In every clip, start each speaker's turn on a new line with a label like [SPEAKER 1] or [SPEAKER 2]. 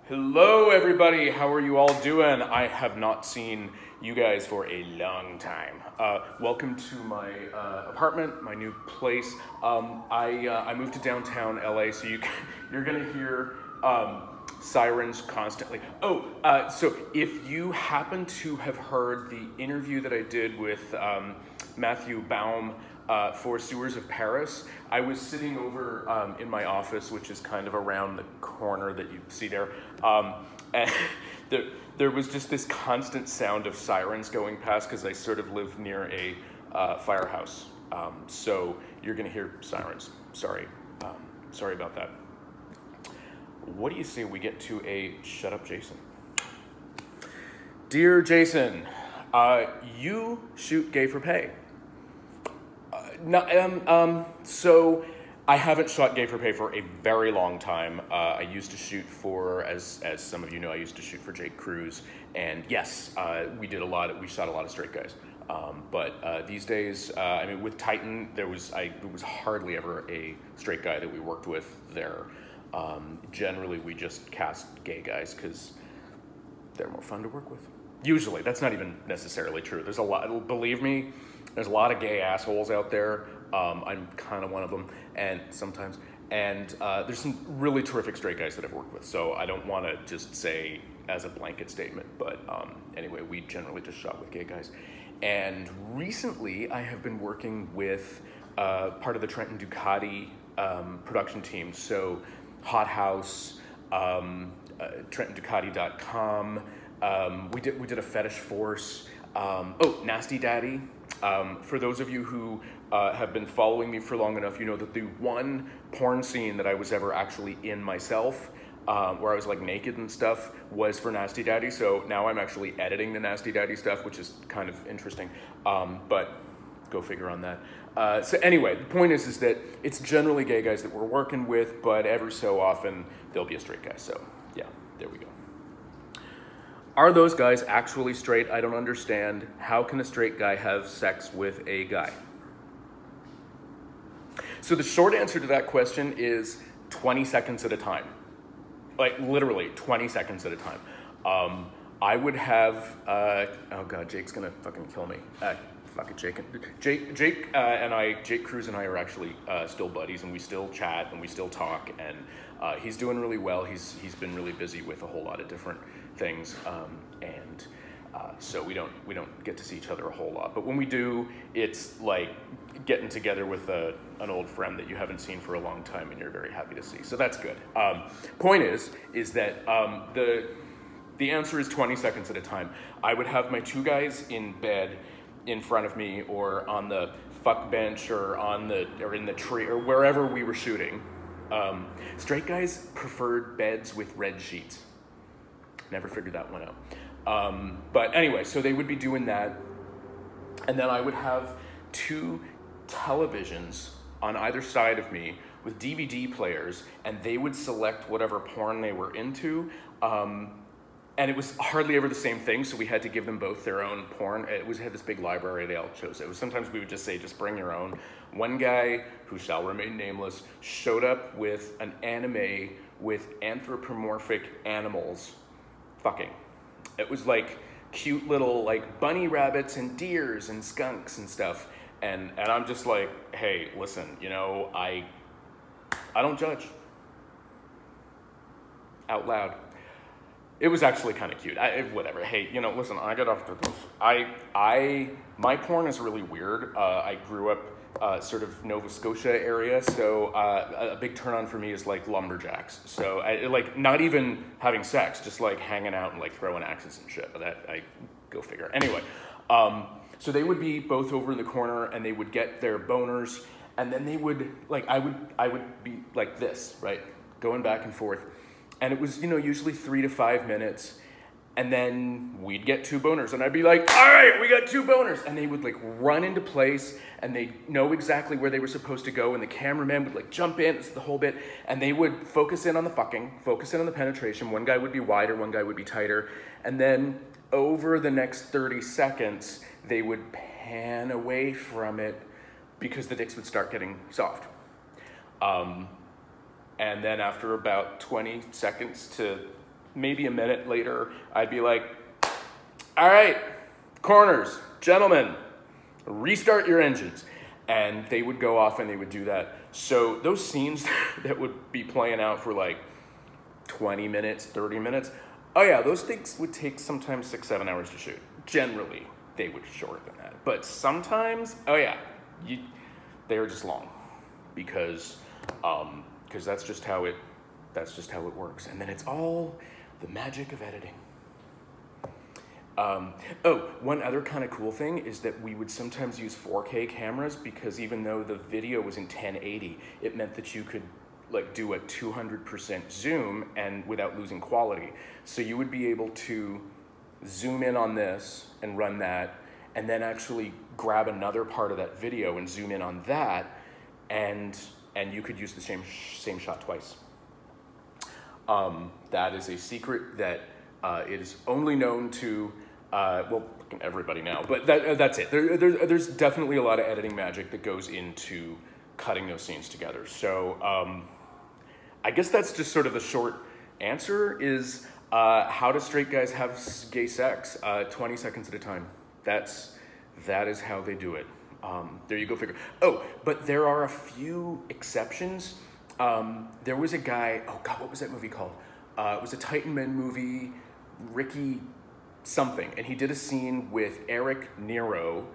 [SPEAKER 1] Hello everybody, how are you all doing? I have not seen you guys for a long time. Welcome to my apartment, my new place. I moved to downtown LA, so you're gonna hear sirens constantly. So if you happen to have heard the interview that I did with Matthew Baum for Sewers of Paris, I was sitting over in my office, which is kind of around the corner that you see there, and there was just this constant sound of sirens going past because I sort of live near a firehouse. So you're gonna hear sirens. Sorry about that. What do you say we get to a Shut Up Jason? Dear Jason, you shoot gay for pay. So I haven't shot gay for pay for a very long time. I used to shoot for, as some of you know, I used to shoot for Jake Cruz, and yes, we shot a lot of straight guys. But these days, I mean, with Titan, there was hardly ever a straight guy that we worked with there. Generally, we just cast gay guys because they're more fun to work with. Usually, that's not even necessarily true. There's a lot, believe me, there's a lot of gay assholes out there. I'm kind of one of them, and sometimes. And there's some really terrific straight guys that I've worked with, so I don't want to just say as a blanket statement, but anyway, we generally just shot with gay guys. And recently, I have been working with part of the Trenton Ducati production team, so Hot House, TrentonDucati.com. We did a Fetish Force. Nasty Daddy. For those of you who have been following me for long enough, you know that the one porn scene that I was ever actually in myself, where I was like naked and stuff, was for Nasty Daddy. So now I'm actually editing the Nasty Daddy stuff, which is kind of interesting. But go figure on that. So anyway, the point is that it's generally gay guys that we're working with, but every so often there'll be a straight guy. So yeah, there we go. Are those guys actually straight? I don't understand. How can a straight guy have sex with a guy? So the short answer to that question is 20 seconds at a time. Like literally 20 seconds at a time. I would have, oh God, Jake's gonna fucking kill me. Fuck it, Jake Cruz and I are actually still buddies, and we still chat and we still talk, and he's doing really well. He's been really busy with a whole lot of different things, and so we don't get to see each other a whole lot. But when we do, it's like getting together with an old friend that you haven't seen for a long time and you're very happy to see. So that's good. Point is that the answer is 20 seconds at a time. I would have my two guys in bed in front of me, or on the fuck bench, or in the tree, or wherever we were shooting. Straight guys preferred beds with red sheets. Never figured that one out. But anyway, so they would be doing that, and then I would have two televisions on either side of me with DVD players, and they would select whatever porn they were into. And it was hardly ever the same thing, so we had to give them both their own porn. Had this big library, they all chose it. Sometimes we would just say, just bring your own. One guy, who shall remain nameless, showed up with an anime with anthropomorphic animals fucking. It was like cute little like bunny rabbits and deers and skunks and stuff. And I'm just like, hey, listen, you know, I don't judge. Out loud. It was actually kind of cute. Whatever. Hey, you know, listen, I got off to this. My porn is really weird. I grew up sort of Nova Scotia area, so a big turn on for me is like lumberjacks. So like not even having sex, just like hanging out and like throwing axes and shit. That I go figure. Anyway, so they would be both over in the corner, and they would get their boners, and then they would like I would be like this, right, going back and forth. And it was, you know, usually 3 to 5 minutes. And then we'd get two boners. And I'd be like, all right, we got two boners. And they would like run into place, and they'd know exactly where they were supposed to go. And the cameraman would like jump in, it's the whole bit. And they would focus in on the fucking, focus in on the penetration. One guy would be wider, one guy would be tighter. And then over the next 30 seconds, they would pan away from it because the dicks would start getting soft. And then after about 20 seconds to maybe a minute later, I'd be like, all right, corners, gentlemen, restart your engines. And they would go off and they would do that. So those scenes that would be playing out for like 20 minutes, 30 minutes, oh yeah, those things would take sometimes 6-7 hours to shoot. Generally, they would be shorter than that. But sometimes, oh yeah, they are just long because that's just how it works. And then it's all the magic of editing. One other kind of cool thing is that we would sometimes use 4K cameras because even though the video was in 1080, it meant that you could like do a 200% zoom and without losing quality. So you would be able to zoom in on this and run that, and then actually grab another part of that video and zoom in on that, and you could use the same shot twice. That is a secret that is only known to well, everybody now, but that's it. There's definitely a lot of editing magic that goes into cutting those scenes together. So I guess that's just sort of the short answer is how do straight guys have gay sex? 20 seconds at a time. That is how they do it. There you go, figure. Oh, but there are a few exceptions. There was a guy, oh God, what was that movie called? It was a Titan Men movie, Ricky something, and he did a scene with Eric Nero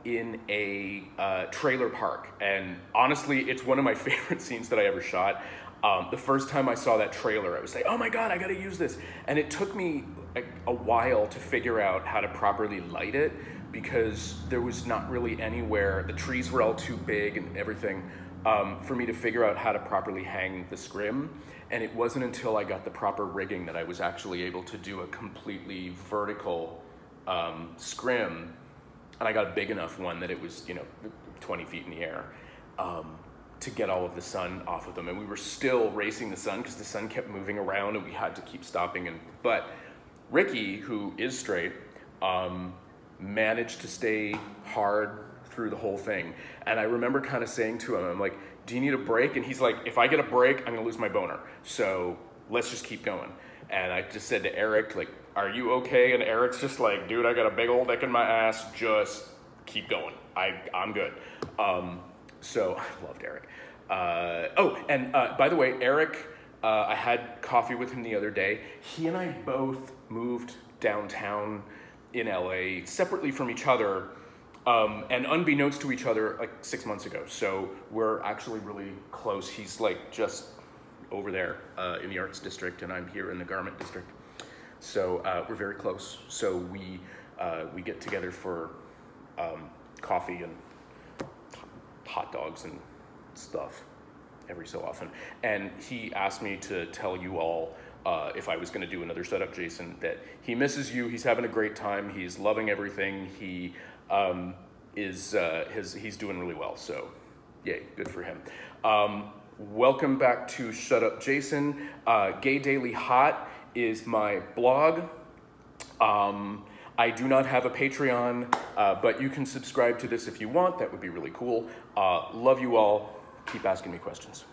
[SPEAKER 1] in a trailer park, and honestly, it's one of my favorite scenes that I ever shot. The first time I saw that trailer, I was like, oh my God, I gotta use this, and it took me a while to figure out how to properly light it because there was not really anywhere, the trees were all too big and everything, for me to figure out how to properly hang the scrim. And it wasn't until I got the proper rigging that I was actually able to do a completely vertical scrim. And I got a big enough one that it was, 20 feet in the air to get all of the sun off of them. And we were still racing the sun because the sun kept moving around and we had to keep stopping. But Ricky, who is straight, managed to stay hard through the whole thing. And I remember kind of saying to him, I'm like, do you need a break? And he's like, if I get a break, I'm gonna lose my boner. So let's just keep going. And I just said to Eric, like, are you okay? And Eric's just like, dude, I got a big old dick in my ass. Just keep going. I'm good. So I loved Eric. By the way, Eric, I had coffee with him the other day. He and I both moved downtown in LA separately from each other. And unbeknownst to each other, like 6 months ago. So we're actually really close. He's like just over there in the arts district, and I'm here in the garment district. So we're very close. So we get together for coffee and hot dogs and stuff every so often. And he asked me to tell you all if I was going to do another setup, Jason, that he misses you. He's having a great time. He's loving everything. He he's doing really well, so yay, good for him. Welcome back to Shut Up Jason. Gay Daily Hot is my blog. I do not have a Patreon, but you can subscribe to this if you want. That would be really cool. Love you all. Keep asking me questions.